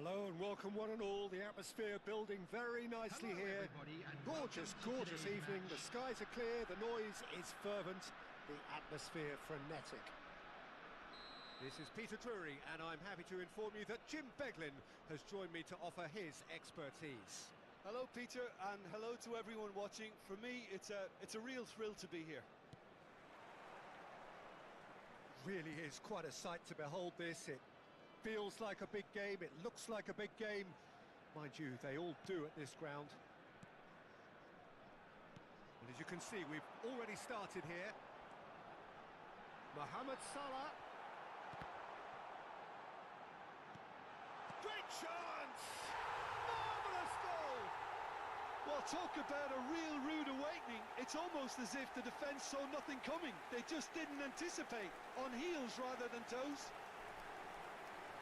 Hello and welcome one and all. The atmosphere building very nicely here. Gorgeous, gorgeous evening. The skies are clear, the noise is fervent, the atmosphere frenetic. This is Peter Drury and I'm happy to inform you that Jim Beglin has joined me to offer his expertise. Hello Peter, and hello to everyone watching. For me, it's a real thrill to be here. Really is quite a sight to behold this. It feels like a big game, it looks like a big game. Mind you, they all do at this ground. And as you can see, we've already started here. Mohamed Salah. Great chance! Marvellous goal! Well, talk about a real rude awakening. It's almost as if the defence saw nothing coming. They just didn't anticipate, on heels rather than toes.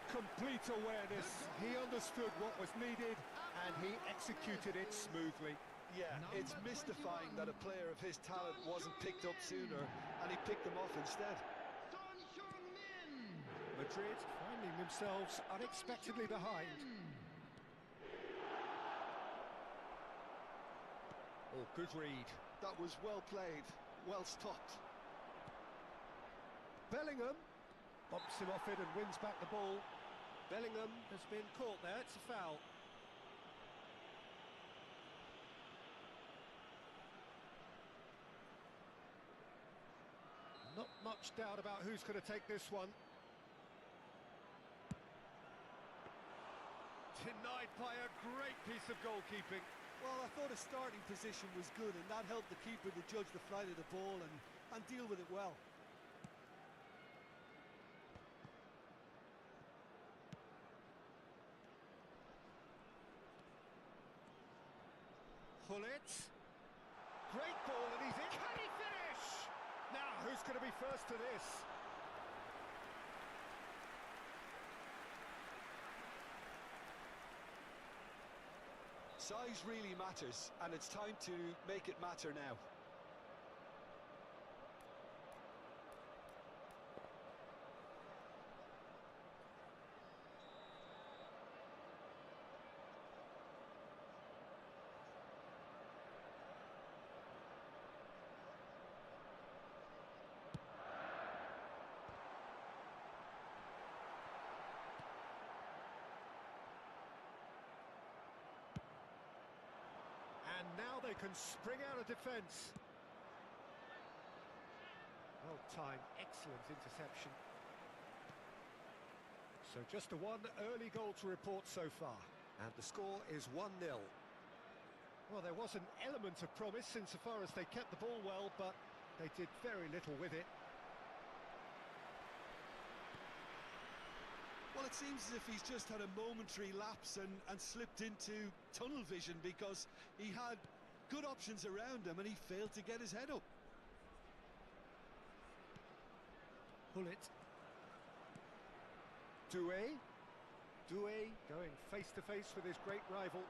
Complete awareness, he understood what was needed and he executed it smoothly. Yeah, it's mystifying that a player of his talent wasn't picked up sooner and he picked them off instead. Madrid finding themselves unexpectedly behind. Oh, good read. That was well played, well stopped. Bellingham bumps him off it and wins back the ball. Bellingham has been caught there, it's a foul. Not much doubt about who's going to take this one. Denied by a great piece of goalkeeping. Well, I thought his starting position was good and that helped the keeper to judge the flight of the ball and deal with it well. Hullet. Great ball and he's in. Can he finish? Now, who's going to be first to this? Size really matters, and it's time to make it matter now. And now they can spring out of defence. Well timed, excellent interception. So just the one early goal to report so far. And the score is 1-0. Well, there was an element of promise insofar as they kept the ball well, but they did very little with it. Well, it seems as if he's just had a momentary lapse and slipped into tunnel vision because he had good options around him and he failed to get his head up. Hullet. Doué going face-to-face with his great rival.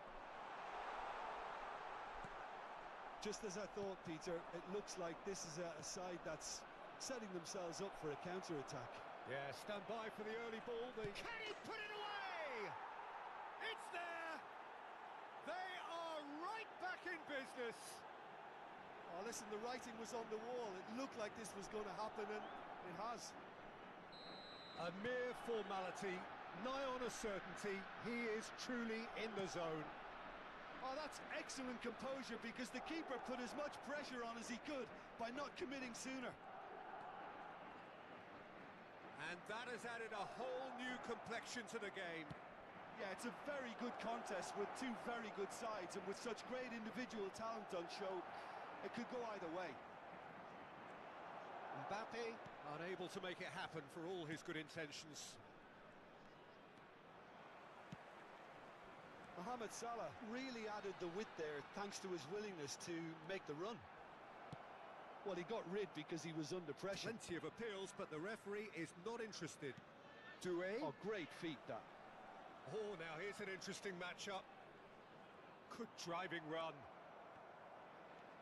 Just as I thought, Peter, it looks like this is a side that's setting themselves up for a counter-attack. Yeah, stand by for the early ball. Can he put it away? It's there! They are right back in business. Oh, listen, the writing was on the wall. It looked like this was going to happen, and it has. A mere formality, nigh on a certainty. He is truly in the zone. Oh, that's excellent composure because the keeper put as much pressure on as he could by not committing sooner. And that has added a whole new complexion to the game. Yeah, it's a very good contest with two very good sides, and with such great individual talent on show, it could go either way. Mbappe unable to make it happen for all his good intentions. Mohamed Salah really added the width there thanks to his willingness to make the run. Well, he got rid because he was under pressure. Plenty of appeals, but the referee is not interested. Doué. Oh, great feat, that. Oh, now here's an interesting matchup. Good driving run.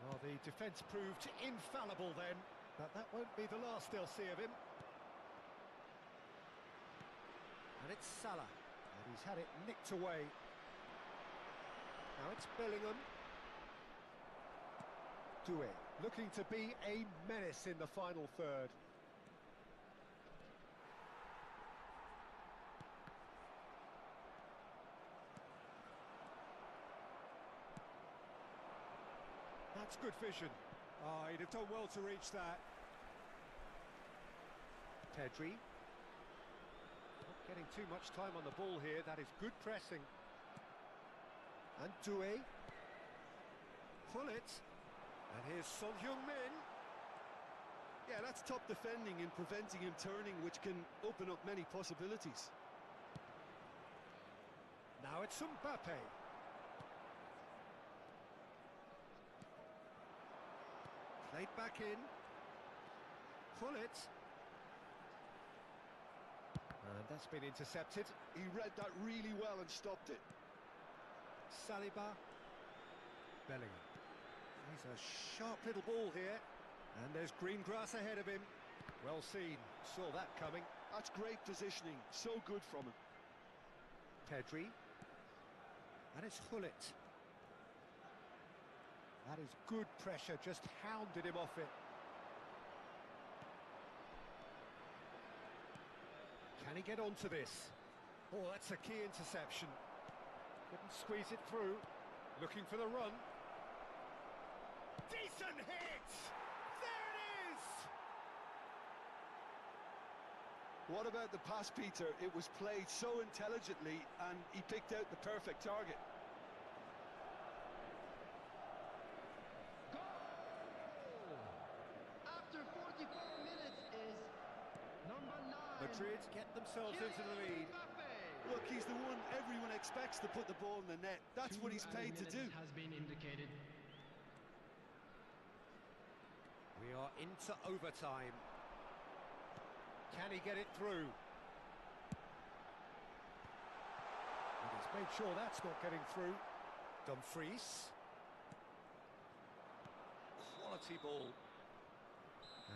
Well, the defence proved infallible then, but that won't be the last they'll see of him. And it's Salah. And he's had it nicked away. Now it's Bellingham. Doué, looking to be a menace in the final third. That's good vision. Oh, he'd have done well to reach that. Pedri. Not getting too much time on the ball here. That is good pressing. And Doué. Pull it. And here's Son Heung-min. Yeah, that's top defending and preventing him turning, which can open up many possibilities. Now it's Mbappe. Played back in. Pull it. And that's been intercepted. He read that really well and stopped it. Saliba. Bellingham. He's a sharp little ball here. And there's green grass ahead of him. Well seen. Saw that coming. That's great positioning. So good from him. Pedri. And it's Hullet. That is good pressure. Just hounded him off it. Can he get onto this? Oh, that's a key interception. Couldn't squeeze it through. Looking for the run. Decent hit! There it is! What about the pass, Peter? It was played so intelligently and he picked out the perfect target. Goal! After 44 minutes is number 9. Madrid get themselves into the lead. Look, he's the one everyone expects to put the ball in the net. That's what he's paid to do. Has been indicated. We are into overtime. Can he get it through? And he's made sure that's not getting through. Dumfries. Quality ball.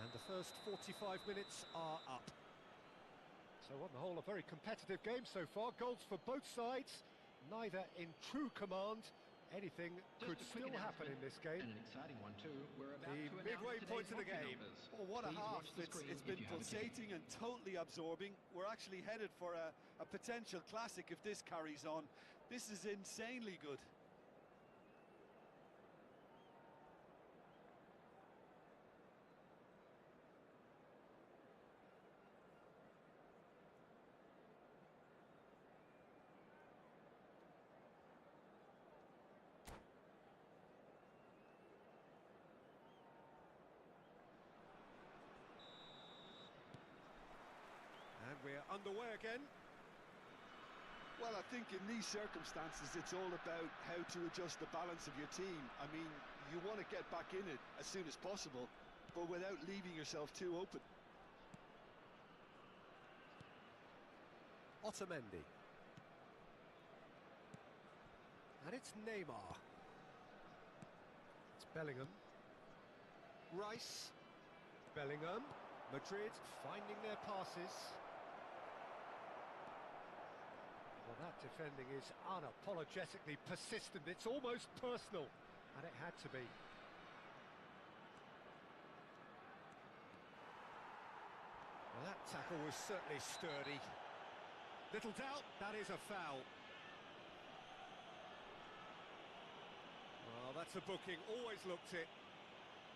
And the first 45 minutes are up. So on the whole, a very competitive game so far. Goals for both sides, neither in true command. Anything could still happen in this game. And an exciting one too. We're about The to midway announce point of today's the game. numbers. Oh, what a Please half. watch the screen It's if been you have a ticket. pulsating and totally absorbing. We're actually headed for a potential classic if this carries on. This is insanely good. And we're underway again. Well, I think in these circumstances, it's all about how to adjust the balance of your team. I mean, you want to get back in it as soon as possible, but without leaving yourself too open. Otamendi. And it's Neymar. It's Bellingham. Rice. Bellingham. Madrid finding their passes. Well, that defending is unapologetically persistent. It's almost personal, and it had to be. Well, that tackle was certainly sturdy. Little doubt, that is a foul. Well, that's a booking, always looked it.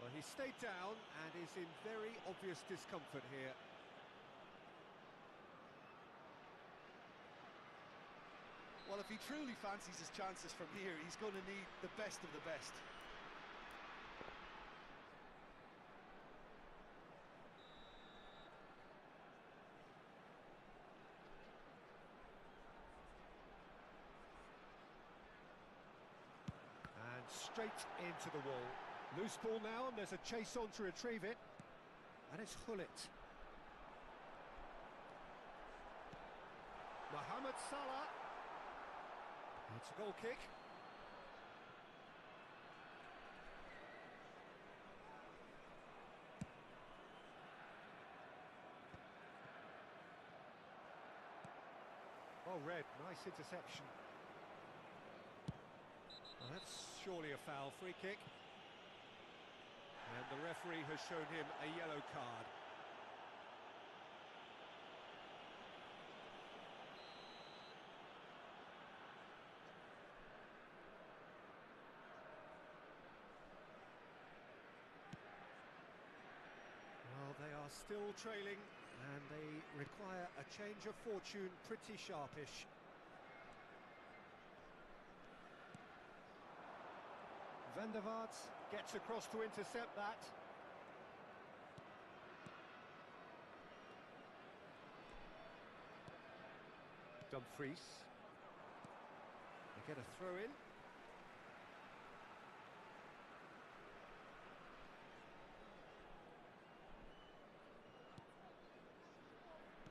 Well, he stayed down and is in very obvious discomfort here. Well, if he truly fancies his chances from here, he's going to need the best of the best. And straight into the wall. Loose ball now, and there's a chase on to retrieve it. And it's Hullet. Mohamed Salah. It's a goal kick. Well read, nice interception. Well, that's surely a foul. Free kick. And the referee has shown him a yellow card. Well, they are still trailing, and they require a change of fortune pretty sharpish. Van der Vaart gets across to intercept that. Dumfries. They get a throw in.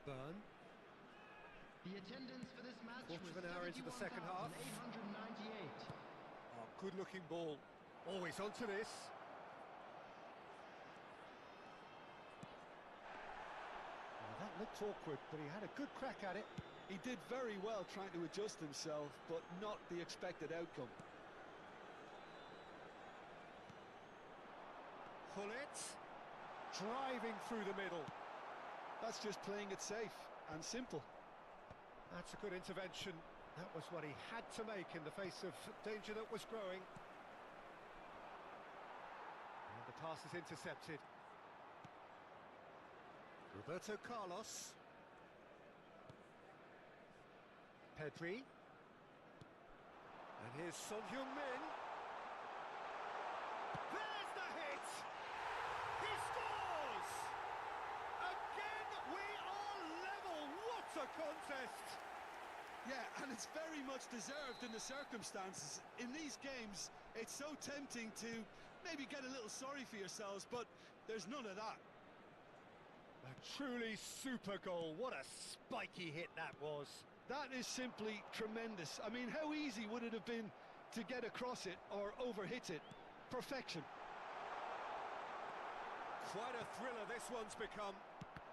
Burn. The attendance for this match Quarter was of an hour into the second half. 898. Oh, good-looking ball. Always onto this. Well, that looked awkward, but he had a good crack at it. He did very well trying to adjust himself, but not the expected outcome. Hullet, driving through the middle. That's just playing it safe and simple. That's a good intervention. That was what he had to make in the face of danger that was growing. And the pass is intercepted. Roberto Carlos. Pedri. And here's Son Heung-min. There's the hit! He scores! Again, we are level! What a contest! Yeah, and it's very much deserved in the circumstances. In these games, it's so tempting to maybe get a little sorry for yourselves, but there's none of that. A truly super goal. What a spiky hit that was. That is simply tremendous. I mean, how easy would it have been to get across it or overhit it? Perfection. Quite a thriller this one's become.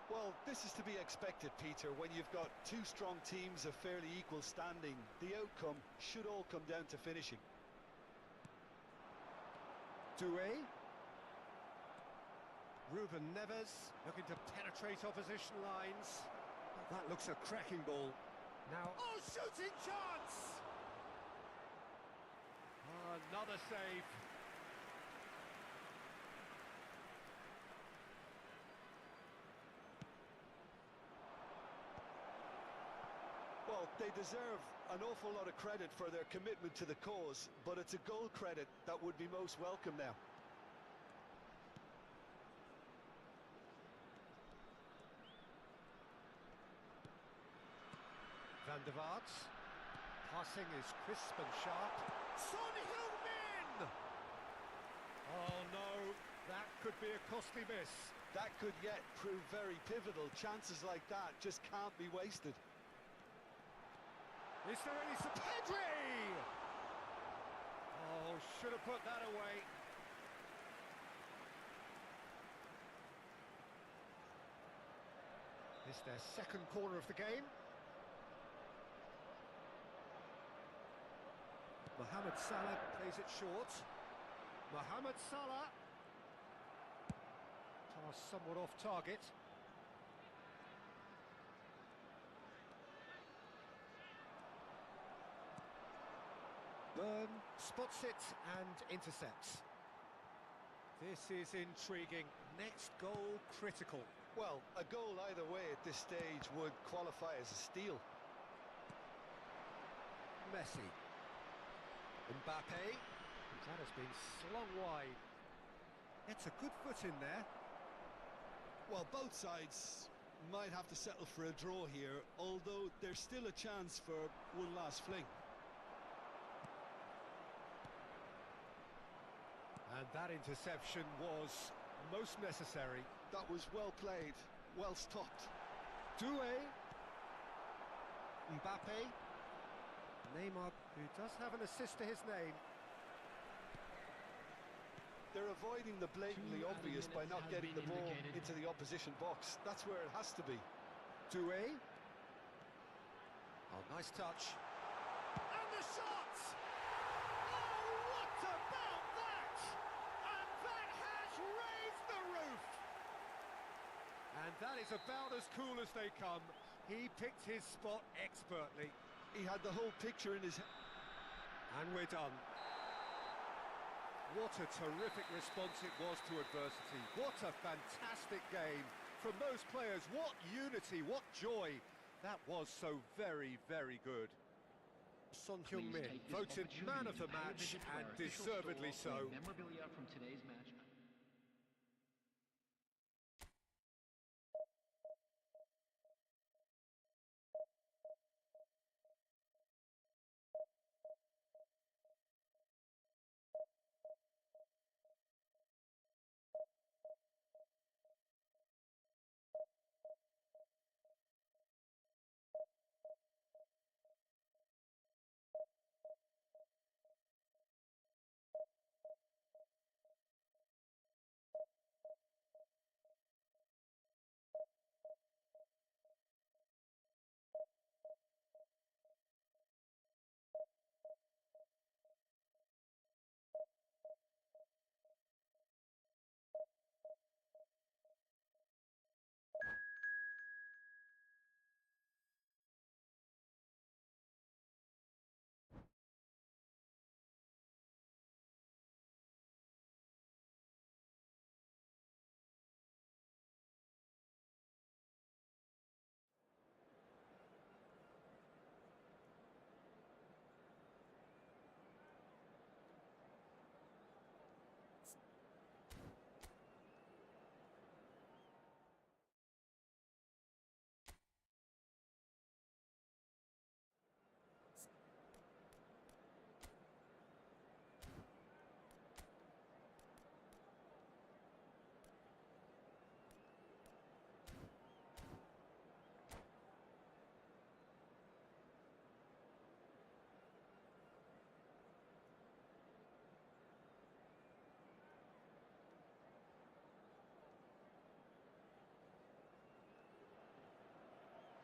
Well, this is to be expected, Peter. When you've got two strong teams of fairly equal standing, the outcome should all come down to finishing. Doué. Ruben Neves looking to penetrate opposition lines. That looks a cracking ball. Now, oh, shooting chance! Oh, another save. Well, they deserve an awful lot of credit for their commitment to the cause, but it's a goal credit that would be most welcome now. Van der Vaart. Passing is crisp and sharp. Son Heung-min! Oh no, that could be a costly miss. That could yet prove very pivotal. Chances like that just can't be wasted. Is there any... Pedri! Oh, should have put that away. It's their second corner of the game. Mohamed Salah plays it short. Mohamed Salah. Pass somewhat off target. Burn spots it and intercepts. This is intriguing. Next goal critical. Well, a goal either way at this stage would qualify as a steal. Messi. Mbappe. That has been slung wide. It's a good foot in there. Well, both sides might have to settle for a draw here, although there's still a chance for one last fling. And that interception was most necessary. That was well played, well stopped. Doué. Mbappe. Neymar, who does have an assist to his name. They're avoiding the blatantly obvious by not getting the ball into the opposition box. That's where it has to be. Doué. Oh, nice touch. And the shot! Oh, what about that? And that has raised the roof! And that is about as cool as they come. He picked his spot expertly. He had the whole picture in his head. And we're done. What a terrific response it was to adversity. What a fantastic game. From those players, what unity, what joy. That was so very, very good. Son Heung-min voted man of the match, and deservedly so. Memorabilia from today's match.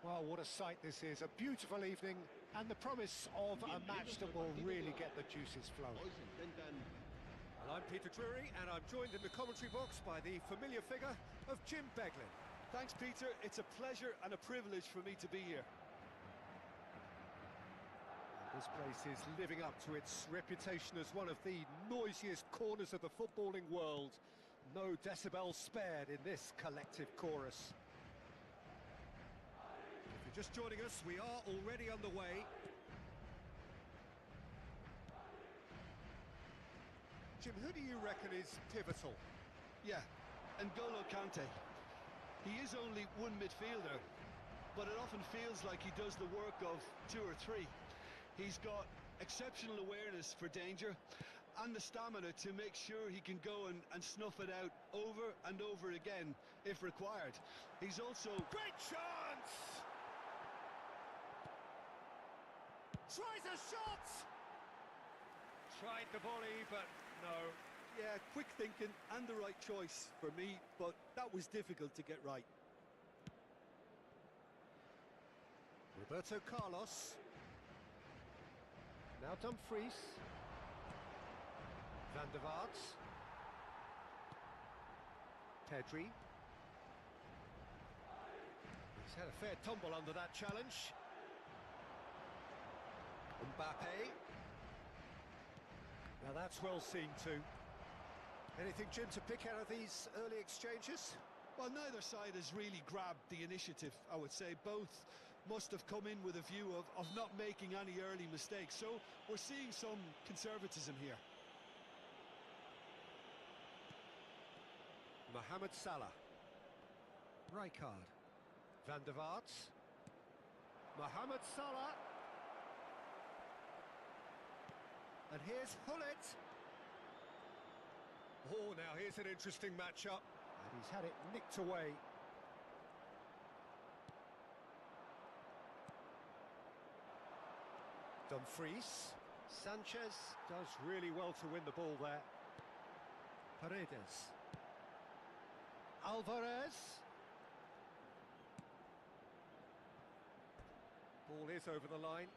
Well, what a sight this is. A beautiful evening and the promise of a match that will really get the juices flowing. Well, I'm Peter Drury, and I'm joined in the commentary box by the familiar figure of Jim Beglin. Thanks, Peter. It's a pleasure and a privilege for me to be here. This place is living up to its reputation as one of the noisiest corners of the footballing world. No decibels spared in this collective chorus. If you're just joining us, we are already underway. Jim, who do you reckon is pivotal? Yeah, N'Golo Kante. He is only one midfielder, but it often feels like he does the work of two or three. He's got exceptional awareness for danger and the stamina to make sure he can go and snuff it out over and over again if required. He's also... Great chance! Tries a shot! Tried the volley, but no. Yeah, quick thinking and the right choice for me, but that was difficult to get right. Roberto Carlos. Now Dumfries. Van der Vaart. Pedri. He's had a fair tumble under that challenge. Mbappe. Now that's well seen too. Anything, Jim, to pick out of these early exchanges? Well, neither side has really grabbed the initiative, I would say. Both must have come in with a view of not making any early mistakes. So we're seeing some conservatism here. Mohamed Salah. Rijkaard. Van der Vaart. Mohamed Salah. And here's Hullet. Oh, now here's an interesting matchup. And he's had it nicked away. Dumfries. Sanchez does really well to win the ball there. Paredes. Alvarez. Ball is over the line.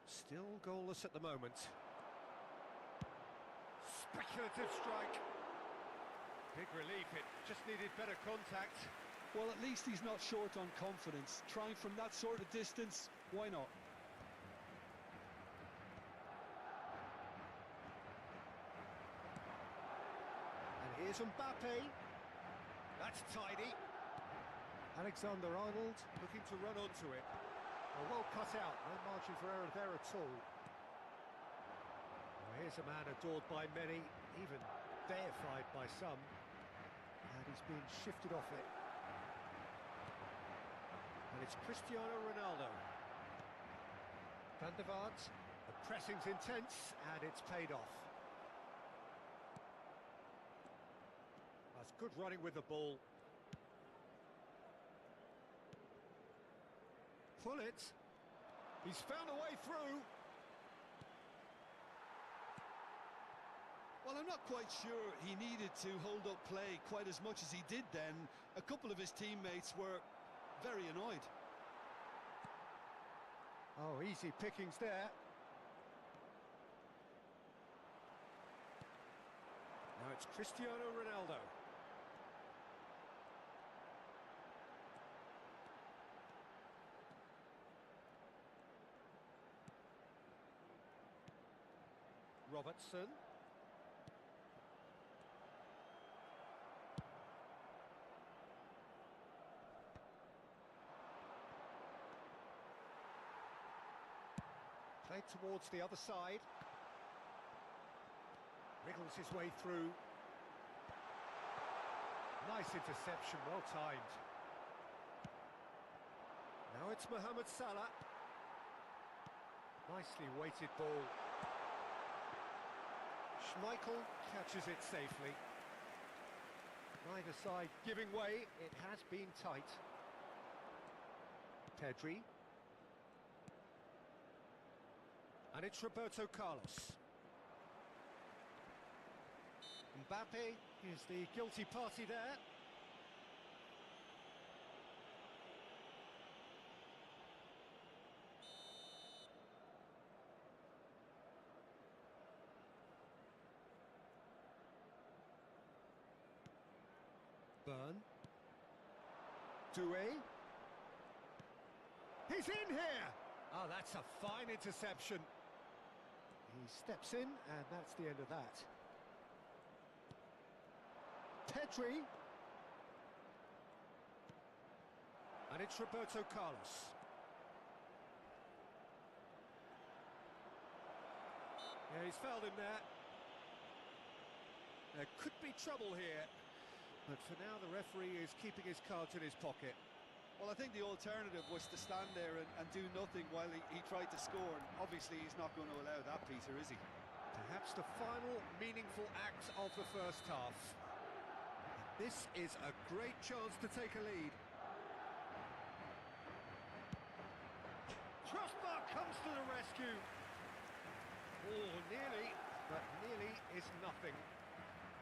Still goalless at the moment. Speculative strike. Big relief, it just needed better contact. Well, at least he's not short on confidence. Trying from that sort of distance, why not? And here's Mbappe. That's tidy. Alexander-Arnold looking to run onto it. Well cut out, no margin for error there at all. Well, here's a man adored by many, even deified by some. And he's being shifted off it. And it's Cristiano Ronaldo. Van der Vaart, the pressing's intense, and it's paid off. That's good running with the ball. Pull it. He's found a way through. Well, I'm not quite sure he needed to hold up play quite as much as he did then. A couple of his teammates were very annoyed. Oh, easy pickings there. Now it's Cristiano Ronaldo. Robertson. Played towards the other side. Wriggles his way through. Nice interception, well timed. Now it's Mohamed Salah. Nicely weighted ball. Schmeichel catches it safely. Neither side giving way, it has been tight. Pedri. And it's Roberto Carlos. Mbappe is the guilty party there. Burn. Doué. He's in here! Oh, that's a fine interception. He steps in, and that's the end of that. Pedri. And it's Roberto Carlos. Yeah, he's fouled him there. There could be trouble here. But for now, the referee is keeping his cards in his pocket. Well, I think the alternative was to stand there and do nothing while he tried to score. And obviously, he's not going to allow that, Peter, is he? Perhaps the final meaningful act of the first half. This is a great chance to take a lead. Crossbar comes to the rescue. Oh, nearly, but nearly is nothing.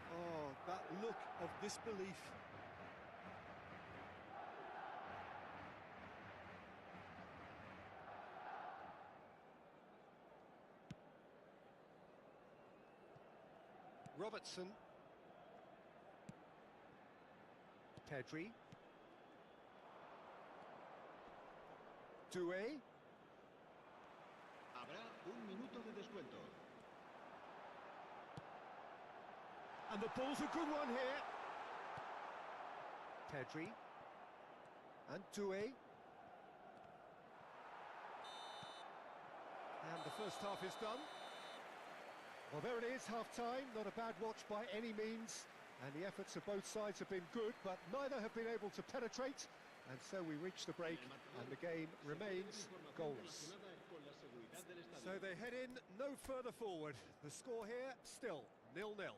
Oh, that look of disbelief. Robertson. Pedri. Doué. Habrá un minuto de descuento. And the ball's a good one here. Pedri. And Doué. And the first half is done. Well, there it is, half-time. Not a bad watch by any means. And the efforts of both sides have been good, but neither have been able to penetrate. And so we reach the break, and the game remains goalless. So they head in no further forward. The score here, still 0-0.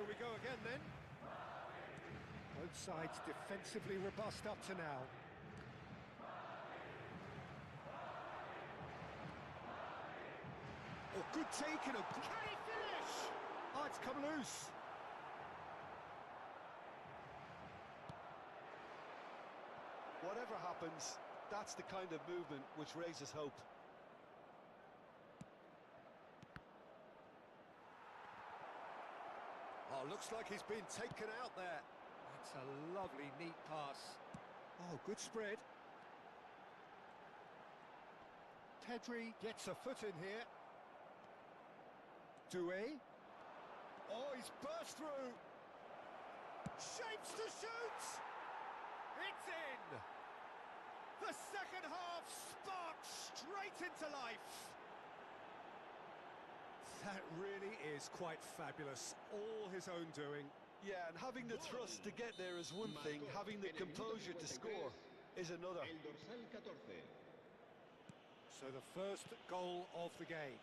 we go again then. Both sides defensively robust up to now. Oh, good take and a... Can he finish? Oh, it's come loose. Whatever happens, that's the kind of movement which raises hope. Oh, looks like he's been taken out there. That's a lovely, neat pass. Oh, good spread. Pedri gets a foot in here. Doué. Oh, he's burst through. Shapes to shoot. It's in. The second half sparks straight into life. That really is quite fabulous. All his own doing. Yeah, and having the thrust to get there is one thing, having the composure to score is another. So the first goal of the game.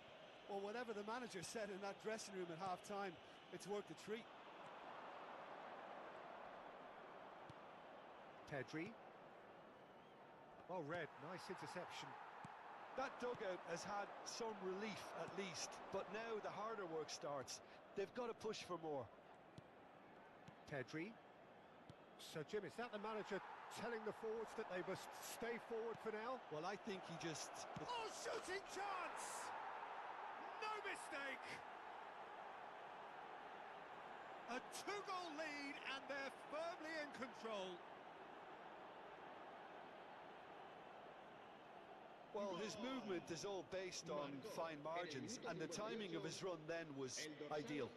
Well, whatever the manager said in that dressing room at half-time, it's worth a treat. Pedri. Well read, nice interception. That dugout has had some relief at least, but now the harder work starts. They've got to push for more. Pedri. So, Jim, is that the manager telling the forwards that they must stay forward for now? Well, I think he just... Oh, shooting chance! No mistake! A two-goal lead, and they're firmly in control. Well, his movement is all based on fine margins, and the timing of his run then was ideal.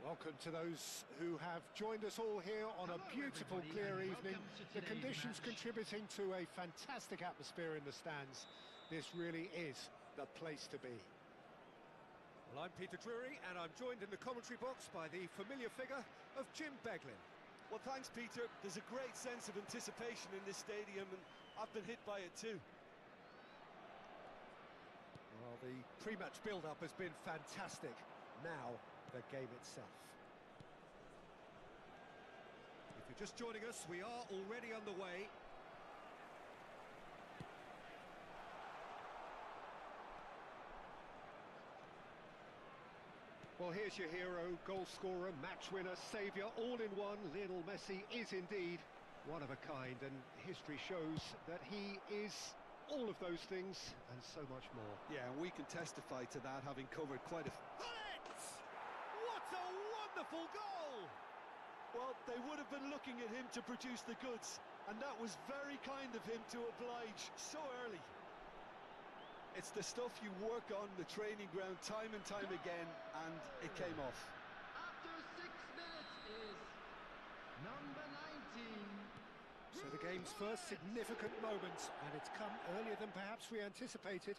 Welcome to those who have joined us all here on a beautiful, clear evening. The conditions contributing to a fantastic atmosphere in the stands. This really is the place to be. Well, I'm Peter Drury, and I'm joined in the commentary box by the familiar figure of Jim Beglin. Well, thanks, Peter. There's a great sense of anticipation in this stadium, and I've been hit by it too. Well, Well, the pre-match build-up has been fantastic. Now, the game itself. If you're just joining us, we are already underway. Well, here's your hero, goal scorer, match winner, saviour, all in one. Lionel Messi is indeed one of a kind, and history shows that he is all of those things and so much more. Yeah, and we can testify to that, having covered quite a... What a wonderful goal! Well, they would have been looking at him to produce the goods, and that was very kind of him to oblige so early. It's the stuff you work on the training ground time and time again, and it came off. After 6 minutes is number 19. So the game's first significant moment, and it's come earlier than perhaps we anticipated.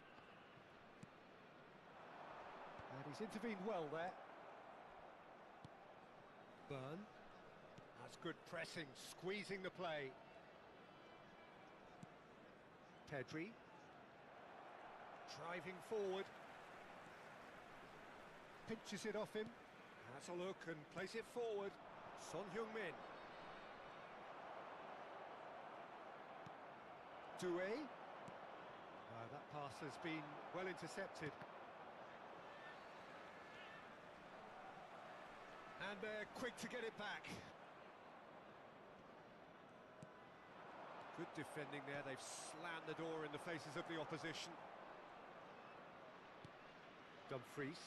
And he's intervened well there. Burn. That's good pressing, squeezing the play. Pedri. Driving forward. Pinches it off him. Has a look and plays it forward. Son Heung-min. Doué. That pass has been well intercepted. And they're quick to get it back. Good defending there. They've slammed the door in the faces of the opposition. Dumfries.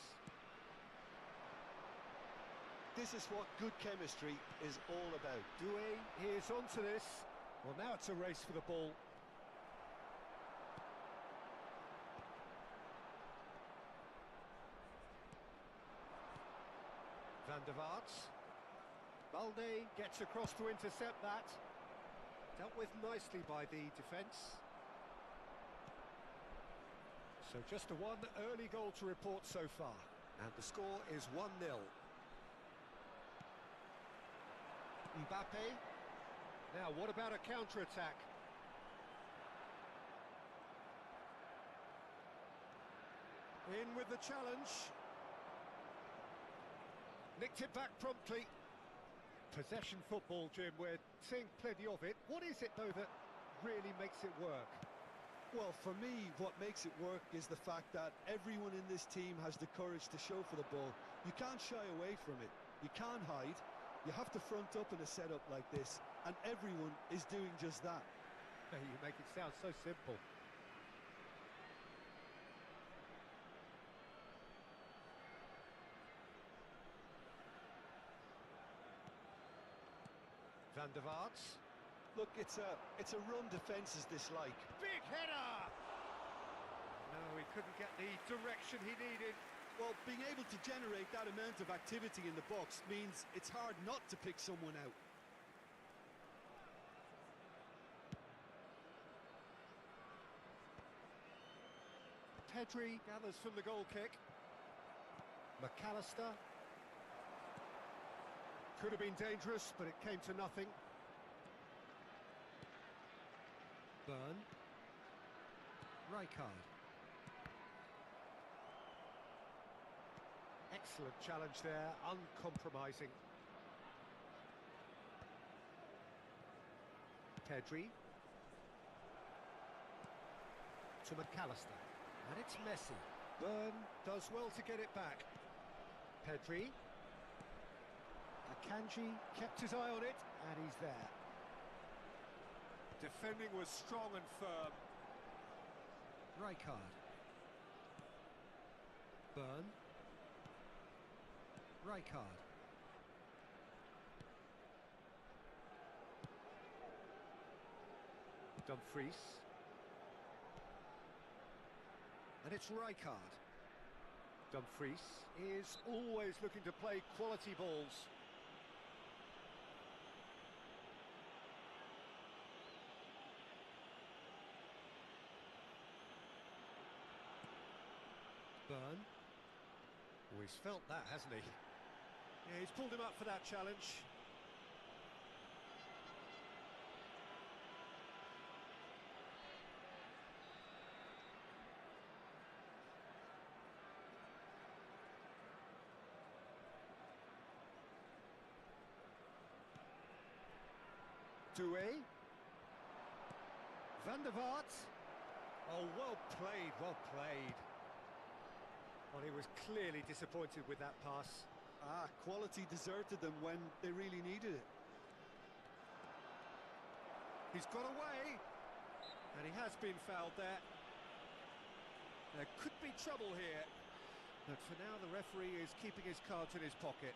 This is what good chemistry is all about. Doué is onto this. Well, now it's a race for the ball. Van der Vaart. Balde gets across to intercept that. Dealt with nicely by the defence. So just a one early goal to report so far. And the score is 1-0. Mbappe. Now, what about a counter-attack? In with the challenge. Nicked it back promptly. Possession football, Jim, we're seeing plenty of it. What is it, though, that really makes it work? Well, for me, what makes it work is the fact that everyone in this team has the courage to show for the ball. You can't shy away from it. You can't hide. You have to front up in a setup like this, and everyone is doing just that. You make it sound so simple. Van der Vaart. Look, it's a run defence is this like. Big header! No, he couldn't get the direction he needed. Well, being able to generate that amount of activity in the box means it's hard not to pick someone out. Pedri gathers from the goal kick. McAllister. Could have been dangerous, but it came to nothing. Burn. Rijkaard. Excellent challenge there, uncompromising. Pedri. To McAllister. And it's Messi. Burn does well to get it back. Pedri. Akanji kept his eye on it, and he's there. Defending was strong and firm. Rijkaard. Burn. Rijkaard. Dumfries. And it's Rijkaard. Dumfries is always looking to play quality balls. Burn. Oh, he's felt that, hasn't he? Yeah, he's pulled him up for that challenge. Doué. Van der Vaart. Oh, well played, well played. Well, he was clearly disappointed with that pass. Quality deserted them when they really needed it. He's got away, and he has been fouled there. There could be trouble here, but for now the referee is keeping his cards in his pocket.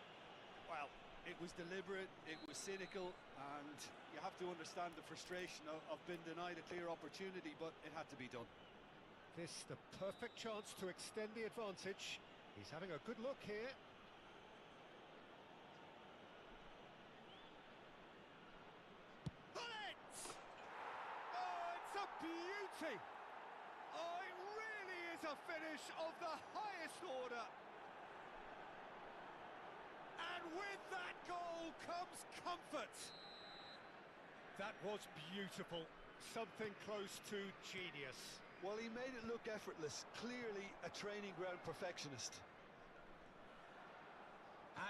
Well, it was deliberate, it was cynical, and you have to understand the frustration of being denied a clear opportunity, but it had to be done. This the perfect chance to extend the advantage. He's having a good look here. Beauty! Oh, it really is a finish of the highest order. And with that goal comes comfort. That was beautiful. Something close to genius. Well, he made it look effortless. Clearly a training ground perfectionist.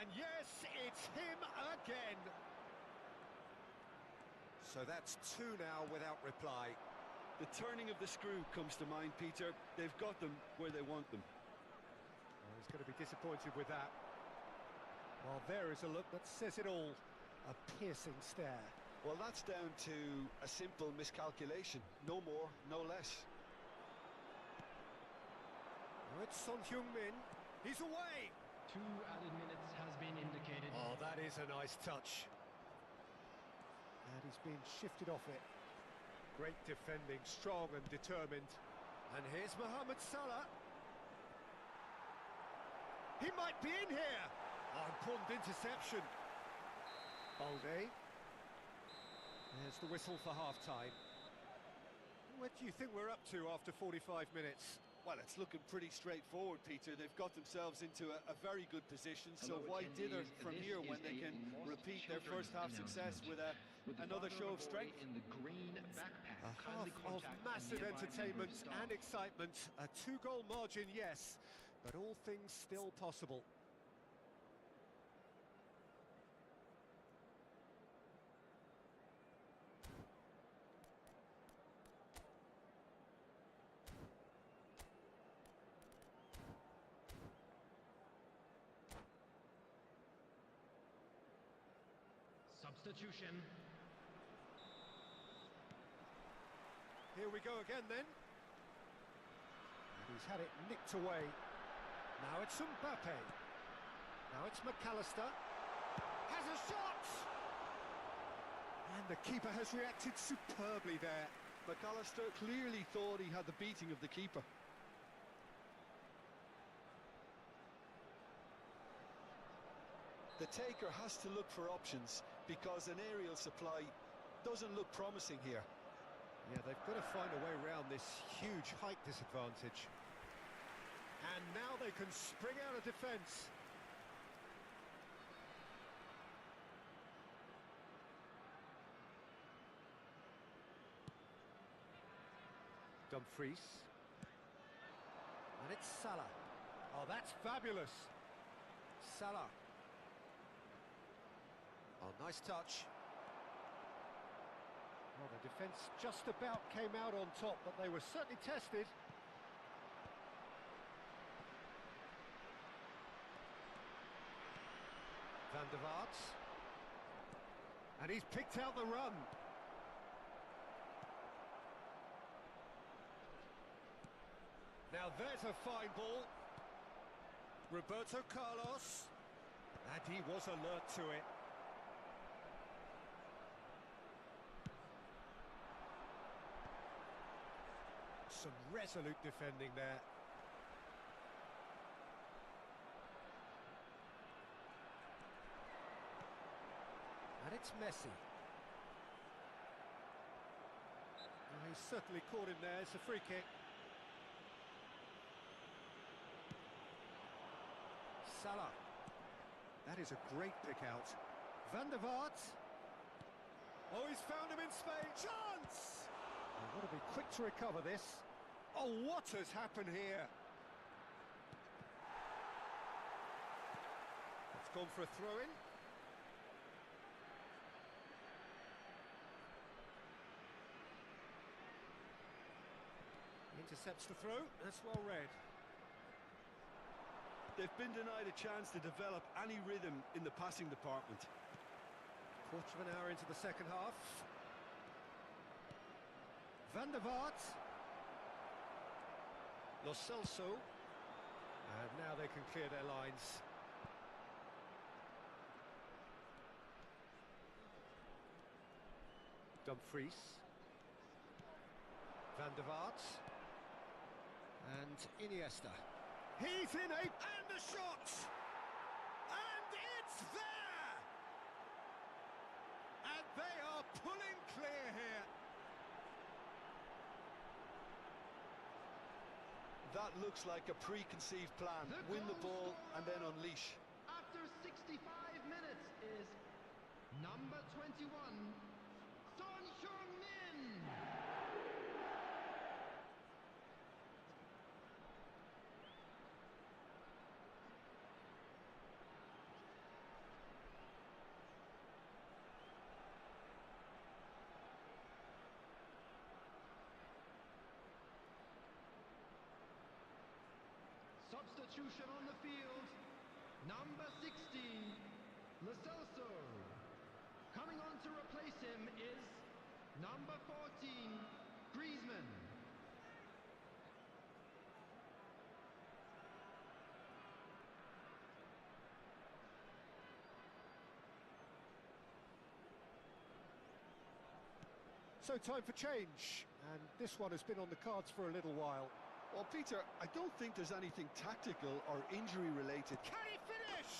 And yes, it's him again. So that's two now without reply. The turning of the screw comes to mind, Peter. They've got them where they want them. Well, he's going to be disappointed with that. Well, there is a look that says it all. A piercing stare. Well, that's down to a simple miscalculation. No more, no less. Oh, it's Son Heung-min. He's away. 2 added minutes has been indicated. Oh, that is a nice touch. And he's been shifted off it. Great defending, strong and determined. And here's Mohamed Salah. He might be in here. Oh, important interception. Balde. There's the whistle for half-time. What do you think we're up to after 45 minutes? Well, it's looking pretty straightforward, Peter. They've got themselves into a very good position, so why dither from here when they can repeat their first half success with another show of strength? In the green backpack. A half of massive entertainment and excitement. A 2-goal margin, yes, but all things still possible. Substitution. Here we go again then. And he's had it nicked away. Now it's Mbappe. Now it's McAllister. Has a shot! And the keeper has reacted superbly there. McAllister clearly thought he had the beating of the keeper. The taker has to look for options because an aerial supply doesn't look promising here. Yeah, they've got to find a way around this huge height disadvantage. And now they can spring out of defence. Dumfries. And it's Salah. Oh, that's fabulous. Salah. Oh, nice touch. Well, the defence just about came out on top, but they were certainly tested. Van der Vaart. And he's picked out the run. Now there's a fine ball. Roberto Carlos. And he was alert to it. Some resolute defending there. And it's Messi. Well, he's certainly caught him there. It's a free kick. Salah. That is a great pick out. Van der Vaart. Oh, he's found him in space. Chance! They've got to be quick to recover this. Oh, what has happened here? It's gone for a throw-in. Intercepts the throw. That's well read. They've been denied a chance to develop any rhythm in the passing department. Quarter of an hour into the second half. Van der Vaart. Lo Celso. And now they can clear their lines. Dumfries. Van der Vaart. And Iniesta. He's in a... And the shot! And it's there! And they are pulling clear here. That looks like a preconceived plan. Win the ball and then unleash. After 65 minutes is number 21, Son Heung-min. Substitution on the field, number 16, Lo Celso. Coming on to replace him is number 14, Griezmann. So time for change, and this one has been on the cards for a little while. Well, Peter, I don't think there's anything tactical or injury-related. Can he finish?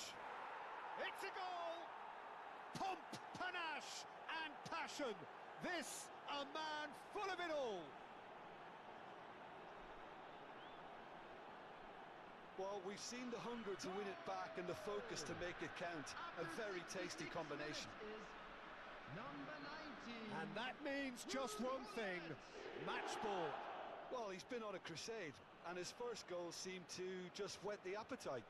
It's a goal! Pomp, panache and passion. This, a man full of it all. Well, we've seen the hunger to win it back and the focus to make it count. A very tasty combination. Number 19. And that means just one thing, match ball. Well, he's been on a crusade, and his first goal seemed to just whet the appetite.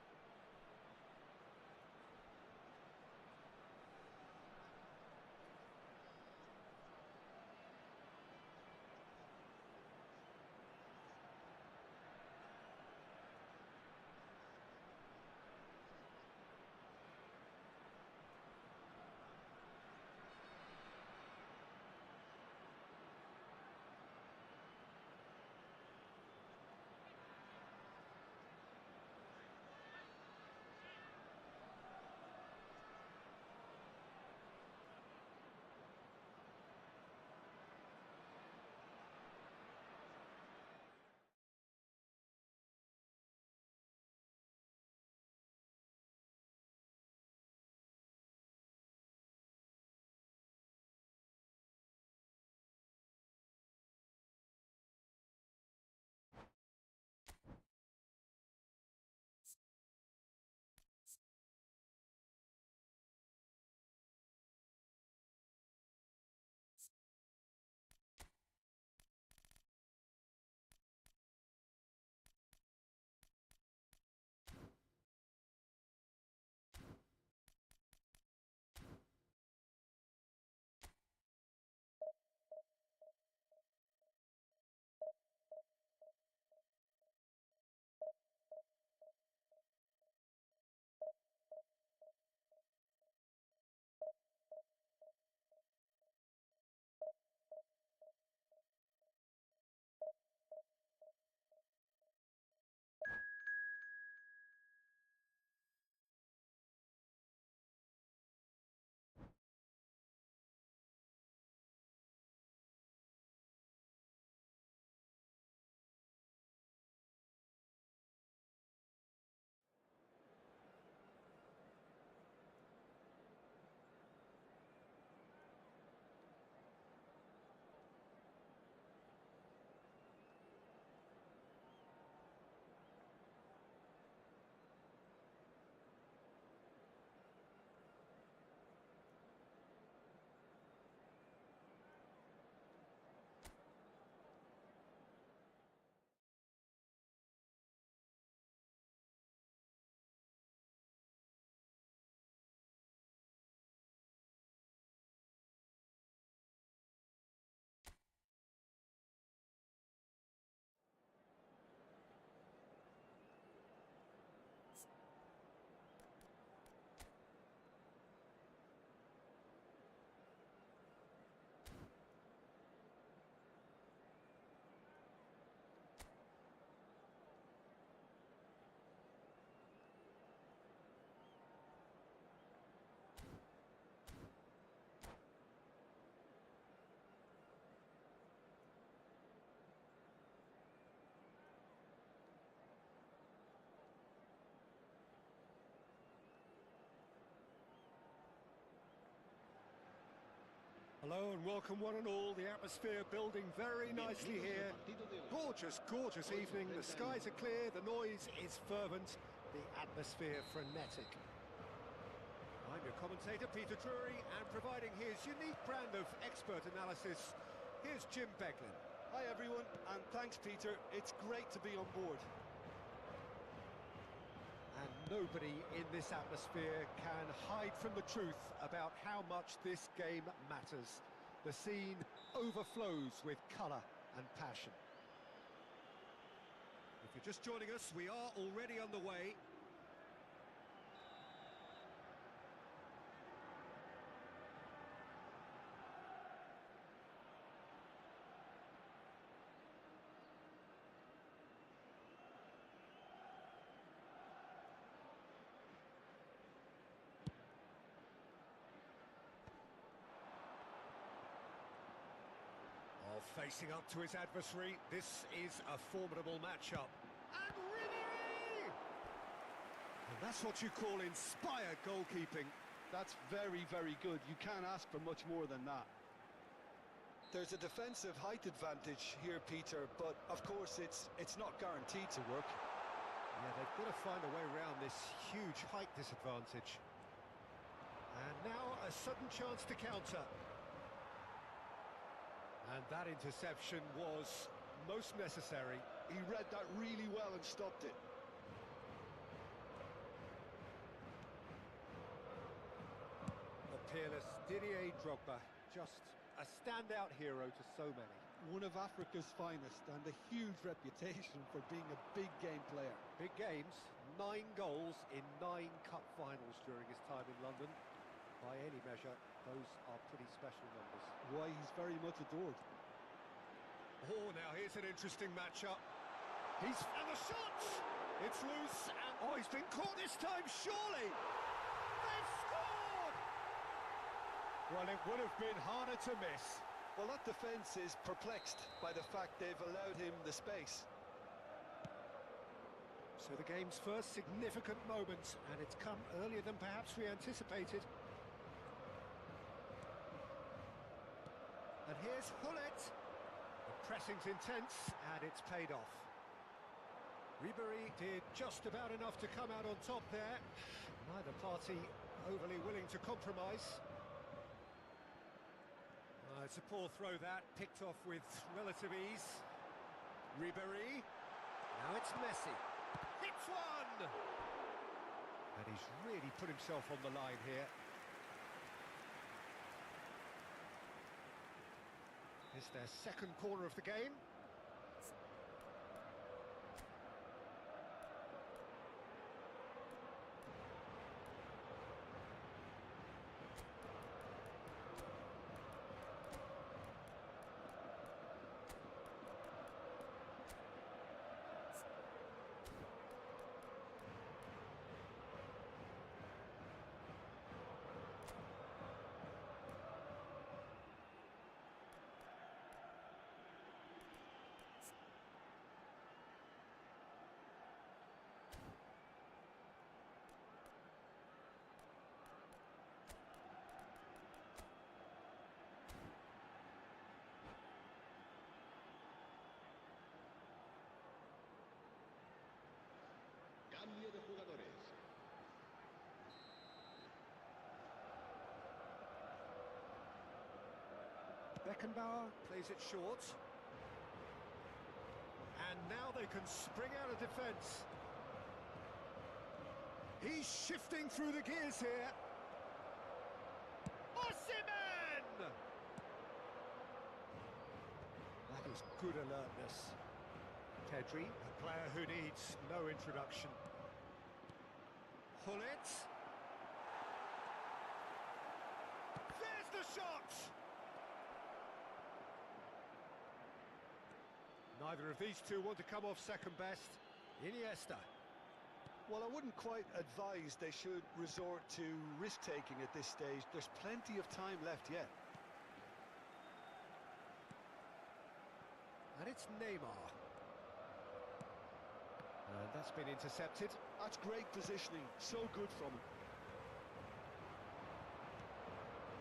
Hello and welcome one and all. The atmosphere building very nicely here. Gorgeous, gorgeous evening. The skies are clear, the noise is fervent, the atmosphere frenetic. I'm your commentator, Peter Drury, and providing his unique brand of expert analysis, here's Jim Beglin. Hi everyone, and thanks Peter. It's great to be on board. And nobody in this atmosphere can hide from the truth about how much this game matters. The scene overflows with colour and passion. If you're just joining us, we are already underway. Facing up to his adversary, this is a formidable matchup. And Ribery! And that's what you call inspired goalkeeping. That's very, very good. You can't ask for much more than that. There's a defensive height advantage here, Peter, but of course it's not guaranteed to work. Yeah, they've got to find a way around this huge height disadvantage. And now a sudden chance to counter. And that interception was most necessary. He read that really well and stopped it. The peerless Didier Drogba, just a standout hero to so many. One of Africa's finest and a huge reputation for being a big game player. Big games, 9 goals in 9 cup finals during his time in London. By any measure, those are pretty special numbers. Why, he's very much adored. Oh, now here's an interesting matchup. And the shot! It's loose, and oh, he's been caught this time, surely! They've scored! Well, it would have been harder to miss. Well, that defence is perplexed by the fact they've allowed him the space. So the game's first significant moment, and it's come earlier than perhaps we anticipated. And here's Hullet. The pressing's intense, and it's paid off. Ribery did just about enough to come out on top there. Neither party overly willing to compromise. It's a poor throw that, picked off with relative ease. Ribery. Now it's Messi. Hits one! And he's really put himself on the line here. It's their second corner of the game. Cambio de jugadores. Beckenbauer plays it short. And now they can spring out of defence. He's shifting through the gears here. Osimhen! That is good alertness. Pedri, a player who needs no introduction. Hullet. There's the shot! Neither of these two want to come off second best. Iniesta. Well, I wouldn't quite advise they should resort to risk-taking at this stage. There's plenty of time left yet. And it's Neymar. And that's been intercepted. That's great positioning. So good from him.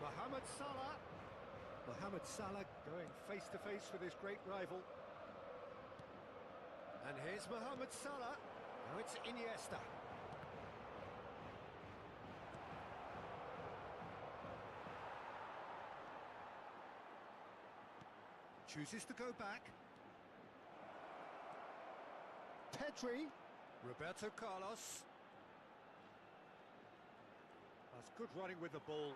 Mohamed Salah. Mohamed Salah going face to face with his great rival. And here's Mohamed Salah. Now it's Iniesta. Chooses to go back. Pedri. Roberto Carlos. That's good running with the ball.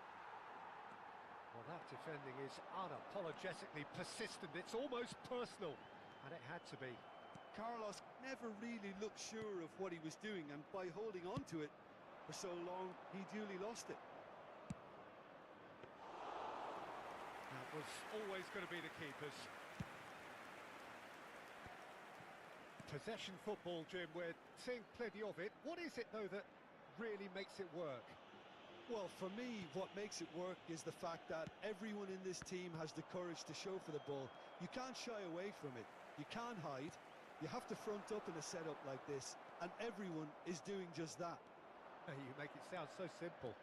Well, that defending is unapologetically persistent. It's almost personal, and it had to be. Carlos never really looked sure of what he was doing, and by holding on to it for so long, he duly lost it. That was always going to be the keepers. Possession football, Jim, we're seeing plenty of it. What is it, though, that really makes it work? Well, for me, what makes it work is the fact that everyone in this team has the courage to show for the ball. You can't shy away from it. You can't hide. You have to front up in a setup like this, and everyone is doing just that. You make it sound so simple.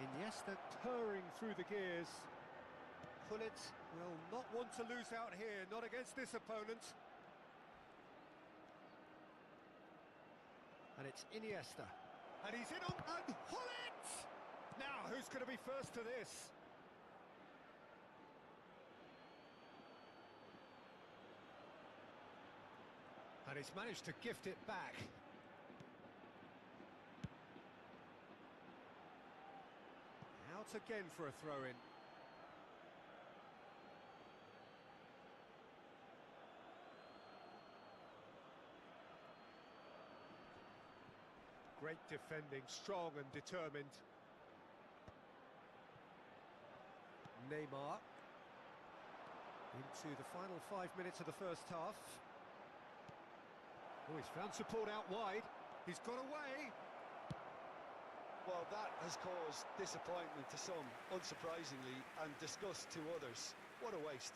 Iniesta purring through the gears. Pullet will not want to lose out here, not against this opponent. And it's Iniesta. And he's in on... And Pullet! Now, who's going to be first to this? And he's managed to gift it back. Out again for a throw-in. Great defending, strong and determined. Neymar. Into the final 5 minutes of the first half. Oh, he's found support out wide. He's got away. Well, that has caused disappointment to some, unsurprisingly, and disgust to others. What a waste.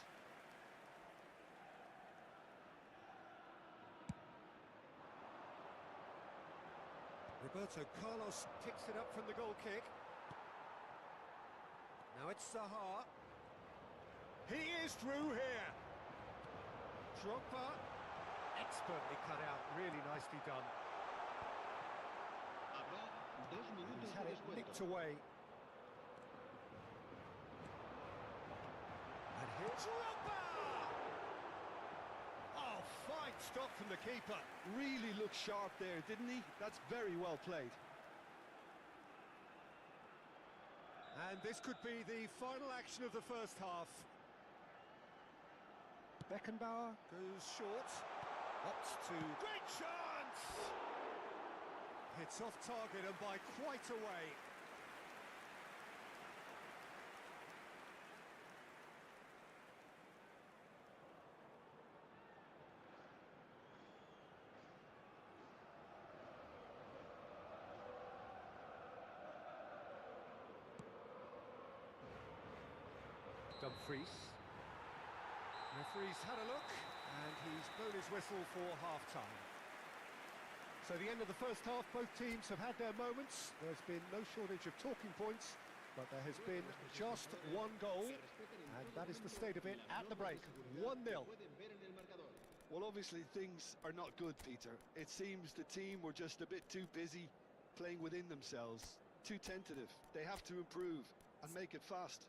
Roberto Carlos picks it up from the goal kick. Now it's Zaha. He is through here. Drogba. Expertly cut out, really nicely done. He's had it nicked away. And here's Drogba! Oh, fine stop from the keeper. Really looked sharp there, didn't he? That's very well played. And this could be the final action of the first half. Beckenbauer goes short. Opts to... Great chance! It's off target and by quite a way. Dumfries. Referee's had a look, and he's blown his whistle for half-time. So the end of the first half, both teams have had their moments. There's been no shortage of talking points, but there has been just one goal, and that is the state of it at the break, 1-0. Well, obviously things are not good, Peter. It seems the team were just a bit too busy playing within themselves, too tentative. They have to improve and make it fast.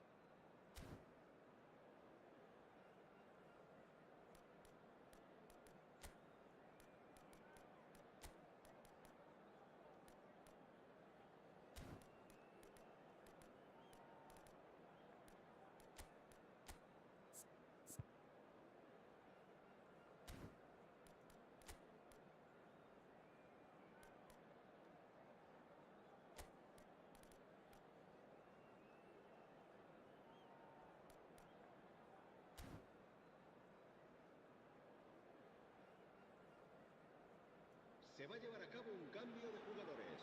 Se va a llevar a cabo un cambio de jugadores.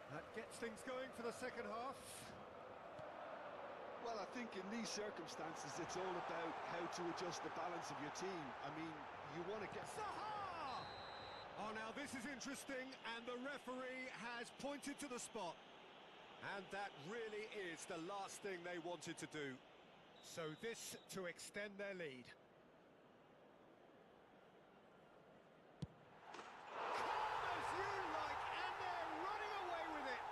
That gets things going for the second half. Well, I think in these circumstances, it's all about how to adjust the balance of your team. I mean, you want to get... Zaha! Oh, now this is interesting, and the referee has pointed to the spot. And that really is the last thing they wanted to do. So this to extend their lead. Calm as you like, and they're running away with it.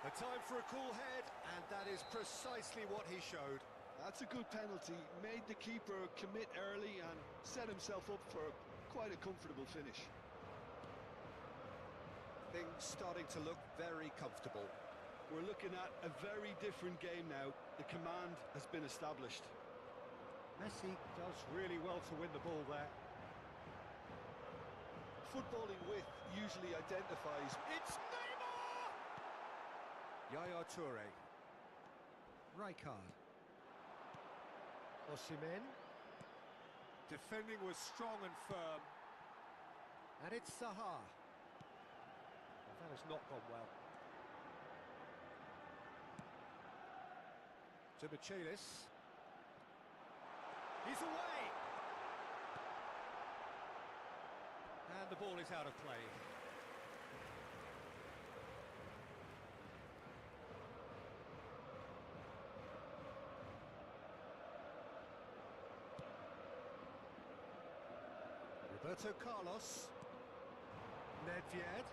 A time for a cool head, and that is precisely what he showed. That's a good penalty. Made the keeper commit early and set himself up for quite a comfortable finish. Things starting to look very comfortable. We're looking at a very different game now. The command has been established. Messi does really well to win the ball there. Footballing width usually identifies... It's Neymar! Yaya Toure. Rijkaard. Osimhen. Defending was strong and firm. And it's Zaha. Well, that has not gone well. To Michelis. He's away! And the ball is out of play. Roberto Carlos. Nedved.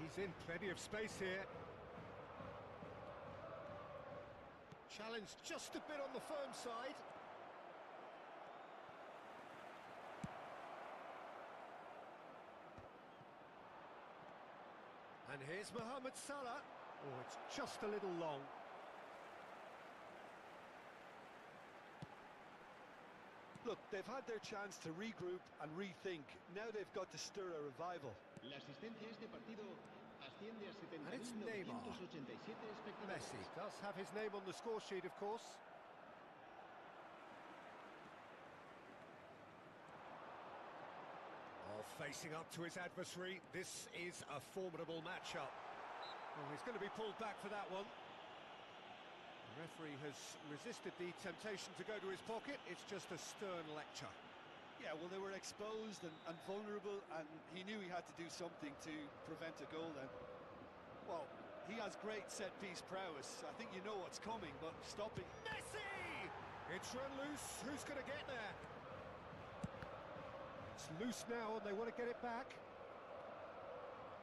He's in plenty of space here. Challenged just a bit on the firm side. And here's Mohamed Salah. Oh, it's just a little long. Look, they've had their chance to regroup and rethink. Now they've got to stir a revival. La asistencia a este partido asciende a And it's Neymar. 70.987 espectadores. Messi does have his name on the score sheet, of course. Oh, facing up to his adversary. This is a formidable matchup. Oh, he's going to be pulled back for that one. The referee has resisted the temptation to go to his pocket. It's just a stern lecture. Yeah, well, they were exposed and vulnerable, and he knew he had to do something to prevent a goal then. Well, he has great set-piece prowess. I think you know what's coming, but stopping... Messi! It's run loose. Who's going to get there? It's loose now, and they want to get it back.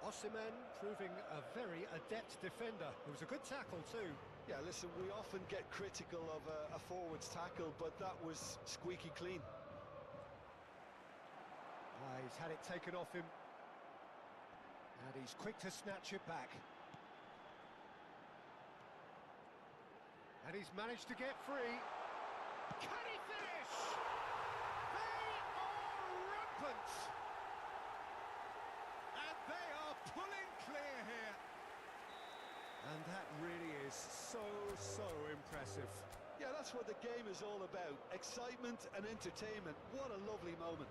Osimhen proving a very adept defender. It was a good tackle too. Yeah, listen, we often get critical of a forward's tackle, but that was squeaky clean. He's had it taken off him. And he's quick to snatch it back. And he's managed to get free. Can he finish? They are rampant! And they are pulling clear here. And that really is so impressive. Yeah, that's what the game is all about. Excitement and entertainment. What a lovely moment.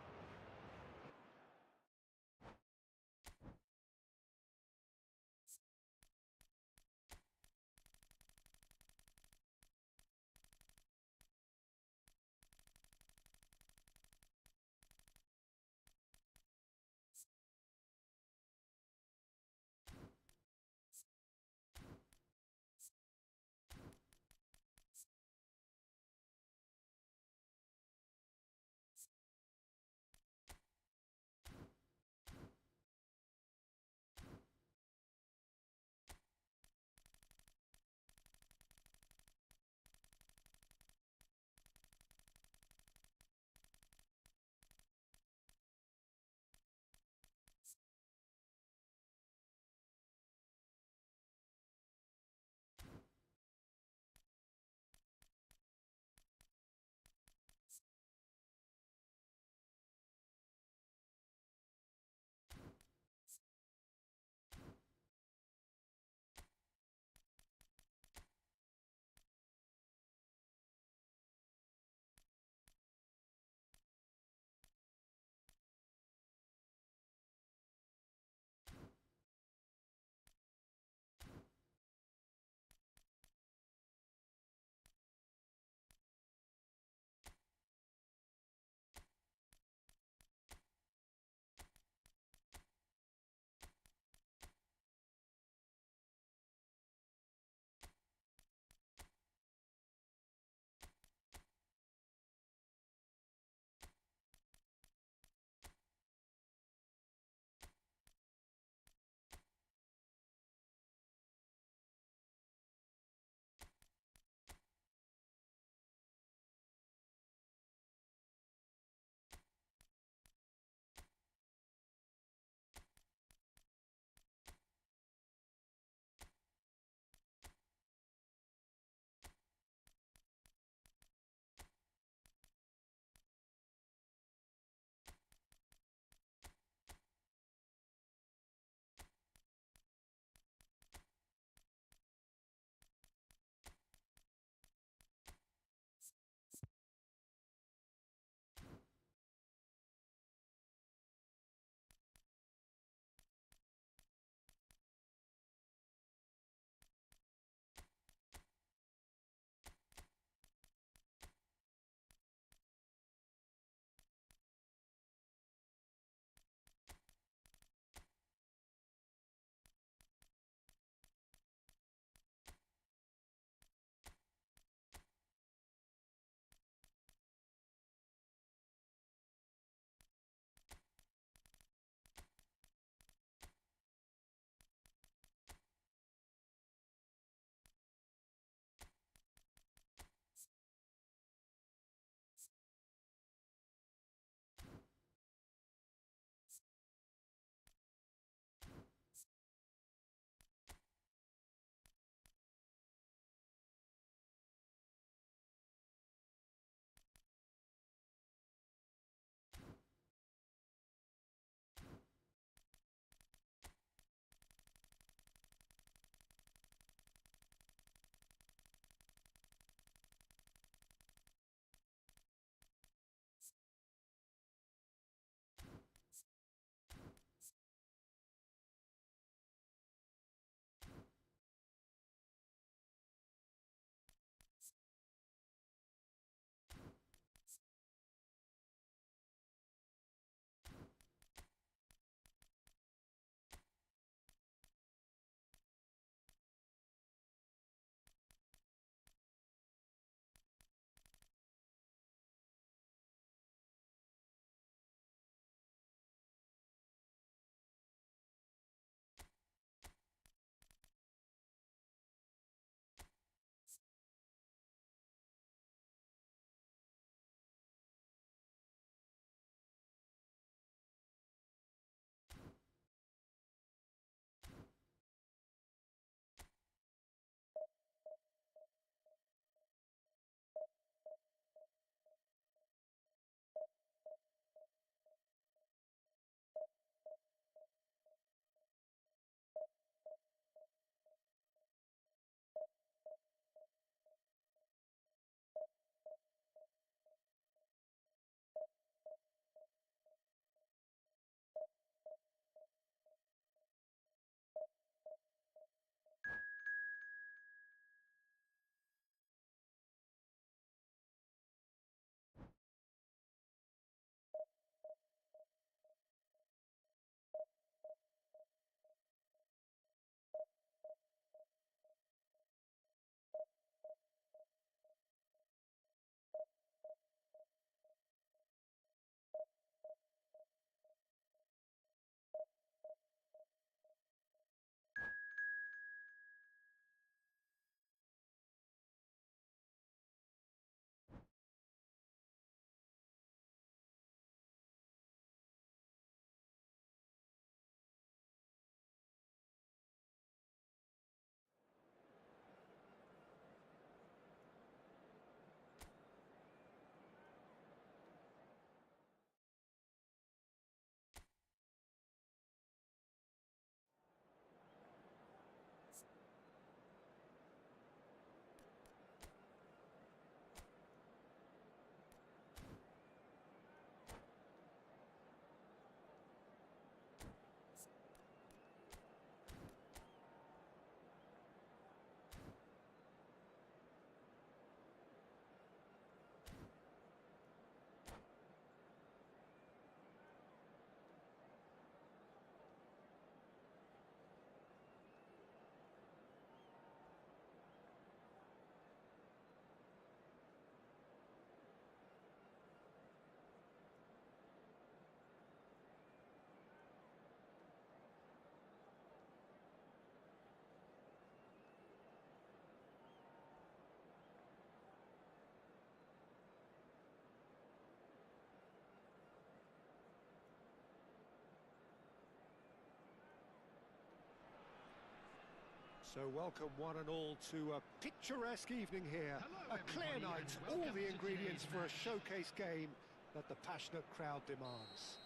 So welcome one and all to a picturesque evening here. Hello, A clear everybody, night, and all welcome the to ingredients today's for a match. showcase game that the passionate crowd demands.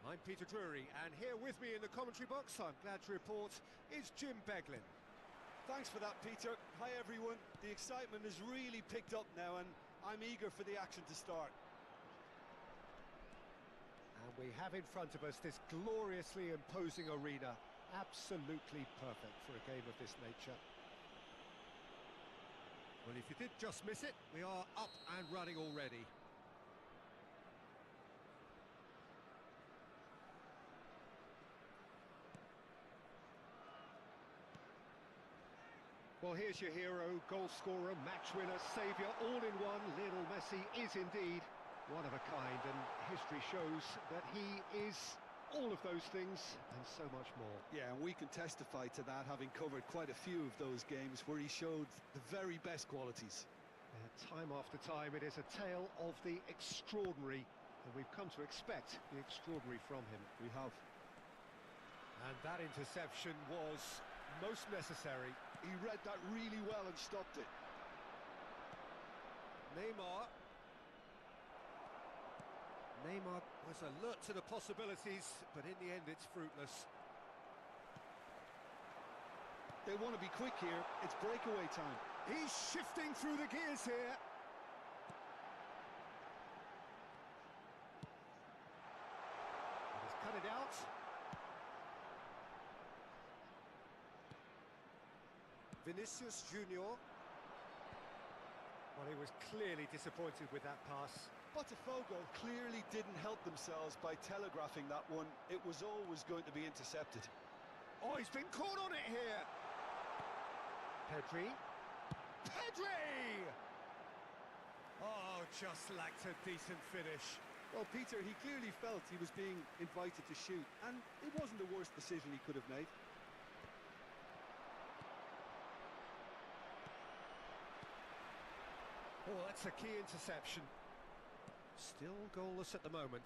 I'm Peter Drury, and here with me in the commentary box, I'm glad to report, is Jim Beglin. Thanks for that, Peter. Hi, everyone. The excitement has really picked up now, and I'm eager for the action to start. And we have in front of us this gloriously imposing arena. Absolutely perfect for a game of this nature. Well, if you did just miss it, we are up and running already. Well, here's your hero, goal scorer, match winner, saviour, all in one. Lionel Messi is indeed one of a kind, and history shows that he is all of those things and so much more. Yeah, and we can testify to that, having covered quite a few of those games where he showed the very best qualities. Time after time, it is a tale of the extraordinary, and we've come to expect the extraordinary from him. We have. And that interception was most necessary. He read that really well and stopped it. Neymar was alert to the possibilities, but in the end it's fruitless. They want to be quick here. It's breakaway time. He's shifting through the gears here. He's cut it out. Vinicius Junior. Well, he was clearly disappointed with that pass. Botafogo clearly didn't help themselves by telegraphing that one. It was always going to be intercepted. Oh, he's been caught on it here. Pedri. Oh, just lacked a decent finish. Well, Peter, he clearly felt he was being invited to shoot, and it wasn't the worst decision he could have made. Oh, that's a key interception. Still goalless at the moment.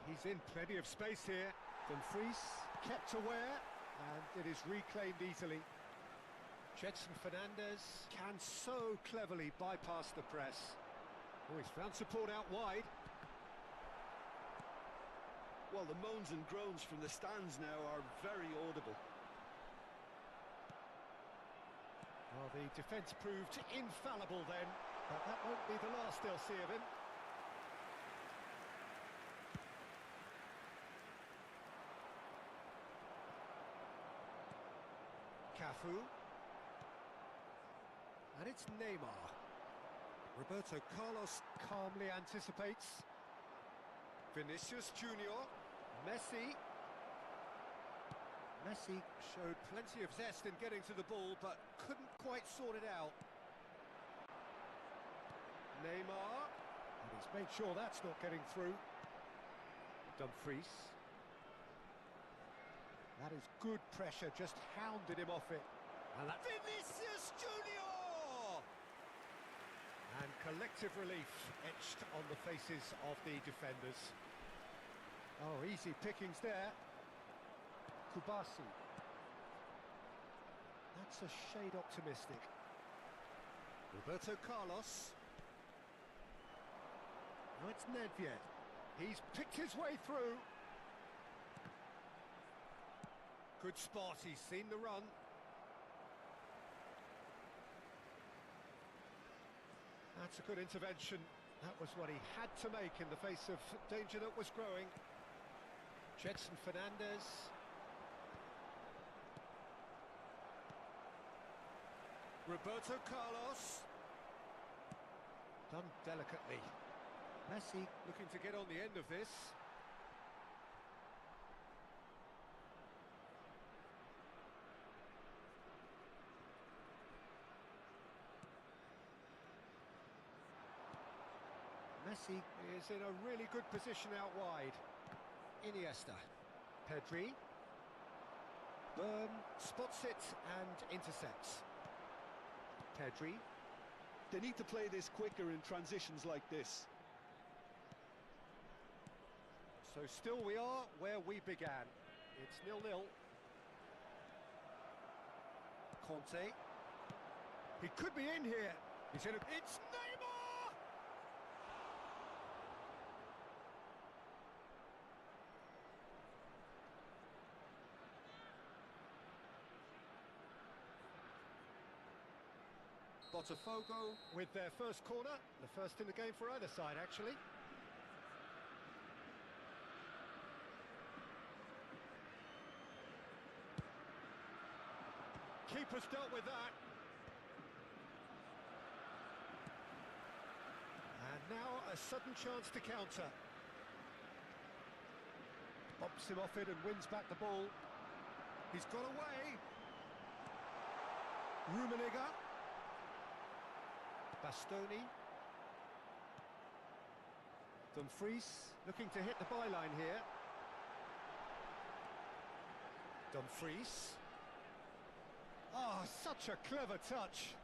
He's in plenty of space here. Dumfries kept aware, and it is reclaimed easily. Jetson Fernandez can so cleverly bypass the press. Oh, he's found support out wide. Well, the moans and groans from the stands now are very audible. Well, the defence proved infallible then, but that won't be the last they'll see of him. Cafu. And it's Neymar. Roberto Carlos calmly anticipates. Vinicius Junior. Messi. Messi showed plenty of zest in getting to the ball, but couldn't quite sort it out. Neymar. And he's made sure that's not getting through. Dumfries. That is good pressure, just hounded him off it. And that Vinicius Junior! And collective relief etched on the faces of the defenders. Oh, easy pickings there. Kubasi. That's a shade optimistic. Roberto Carlos. Now it's Nedved. He's picked his way through. Good spot, he's seen the run. That's a good intervention. That was what he had to make in the face of danger that was growing. Jetson Fernandez. Roberto Carlos. Done delicately. Messi looking to get on the end of this. Messi is in a really good position out wide. Iniesta. Pedri. Byrne spots it and intercepts. Pedri. They need to play this quicker in transitions like this. So still we are where we began. It's 0-0. Conte. He could be in here. He's in a... It's Neymar! Botafogo with their first corner. The first in the game for either side, actually. Keeper's dealt with that. And now a sudden chance to counter. Bumps him off it and wins back the ball. He's got away. Rummenigge. Bastoni. Dumfries looking to hit the byline here. Dumfries. Oh, such a clever touch.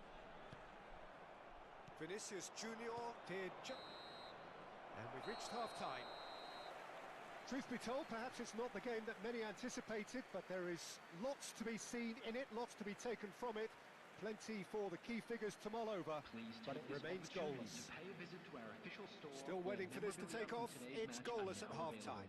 Vinicius Junior did and we've reached half-time. Truth be told, perhaps it's not the game that many anticipated, but there is lots to be seen in it, lots to be taken from it. Plenty for the key figures to mull over, but it remains goalless. Still waiting for this to take off. It's goalless at half-time.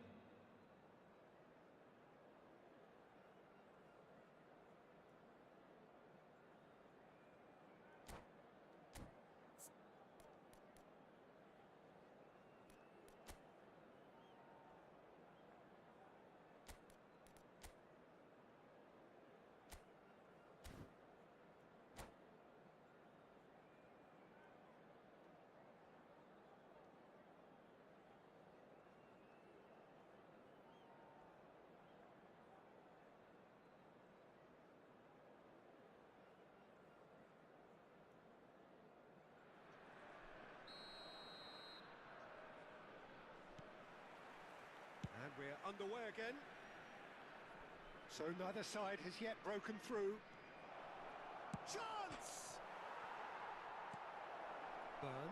And we're underway again. So neither side has yet broken through. Chance! Burn.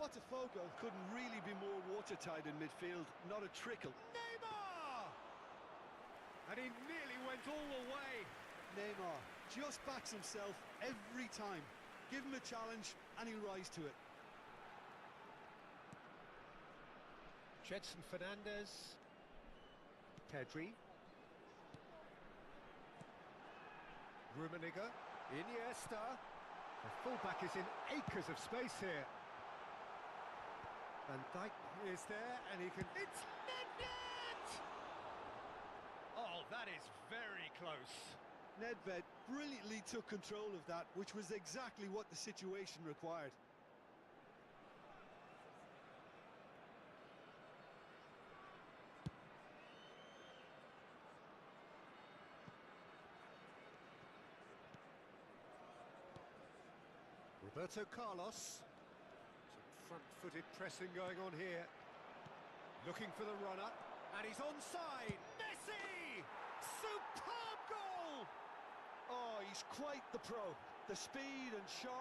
Botafogo couldn't really be more watertight in midfield, not a trickle. Neymar! And he nearly went all the way. Neymar just backs himself every time. Give him a challenge and he'll rise to it. Jedson Fernandez. Pedri. Rummenigge. Iniesta. The fullback is in acres of space here. Van Dijk is there and he can... It's Nedved! Oh, that is very close. Nedved brilliantly took control of that, which was exactly what the situation required. Roberto Carlos. Some front-footed pressing going on here. Looking for the runner. And he's onside. Messi! Superb goal! Oh, he's quite the pro. The speed and sharp